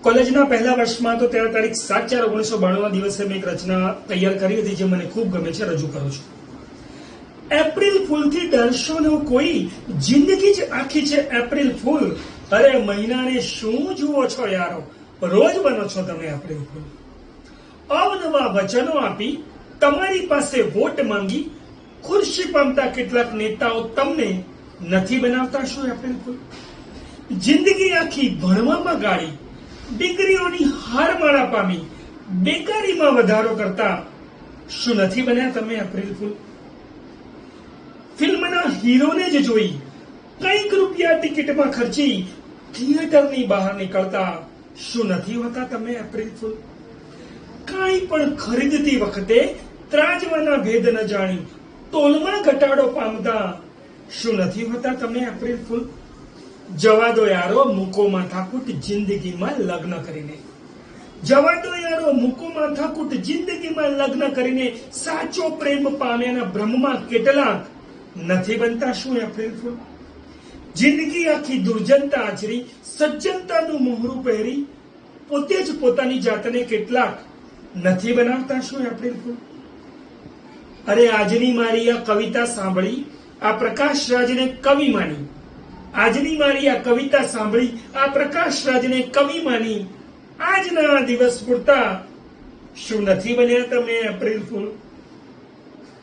કોલેજના પહેલા વર્ષમાં તો 13 તારીખ 7/4/1992 દિવસે મેં એક રચના તૈયાર કરી હતી જે મને ખૂબ ગમે છે, રજૂ કરું છું. એપ્રિલ ફૂલથી ડરશો ન કોઈ, જિંદગી જ આખી છે એપ્રિલ ફૂલ. અરે મહિનાને શું જુઓ છો યારો, રોજ બનો છો તમે એપ્રિલ ફૂલ. અવનવા વચનો આપી તમારી પાસે વોટ માંગી ખુરશી પામતા કેટલાક નેતાઓ તમને નથી બનાવતા શું એપ્રિલ ફૂલ. જિંદગી આખી ભણવામાં ગાળી, ડિગ્રીઓની હારમાળા પામી, બેકારીમાં વધારો કરતા શું નથી બન્યા તમે એપ્રિલ ફૂલ. ફિલ્મના હીરોને જ જોઈ કંઈક રૂપિયા ટિકિટમાં ખર્ચી થિયેટરની બહાર નીકળતા શું નથી હોતા તમે એપ્રિલ ફૂલ. કાંઈ પણ ખરીદતી વખતે ત્રાજવાના ભેદ ન જાણી તોલમાં ઘટાડો પામતા શું નથી હોતા તમે એપ્રિલ ફૂલ. જવા દો યારો મૂકો માથાકૂટ જિંદગીમાં લગ્ન કરીને. જવા દો યારો મૂકો માથાકૂટ જિંદગીમાં લગ્ન કરીને. સાચો પ્રેમ પામ્યાના ભ્રમમાં કેટલાક નથી બનતા શું એપ્રિલ ફૂલ. જિંદગી આખી દુર્જનતા આચરી સજ્જનતાનું મોહરું પહેરી પોતે જ પોતાની જાતને કેટલાક નથી બનાવતા શું એપ્રિલ ફૂલ. અરે આજની મારી આ કવિતા સાંભળી આ પ્રકાશ રાજને કવિ માની. આજની મારી આ કવિતા સાંભળી આ પ્રકાશ રાજને કવિ માની. આજના દિવસ પૂરતા શું નથી બન્યા તમે એપ્રિલ ફૂલ.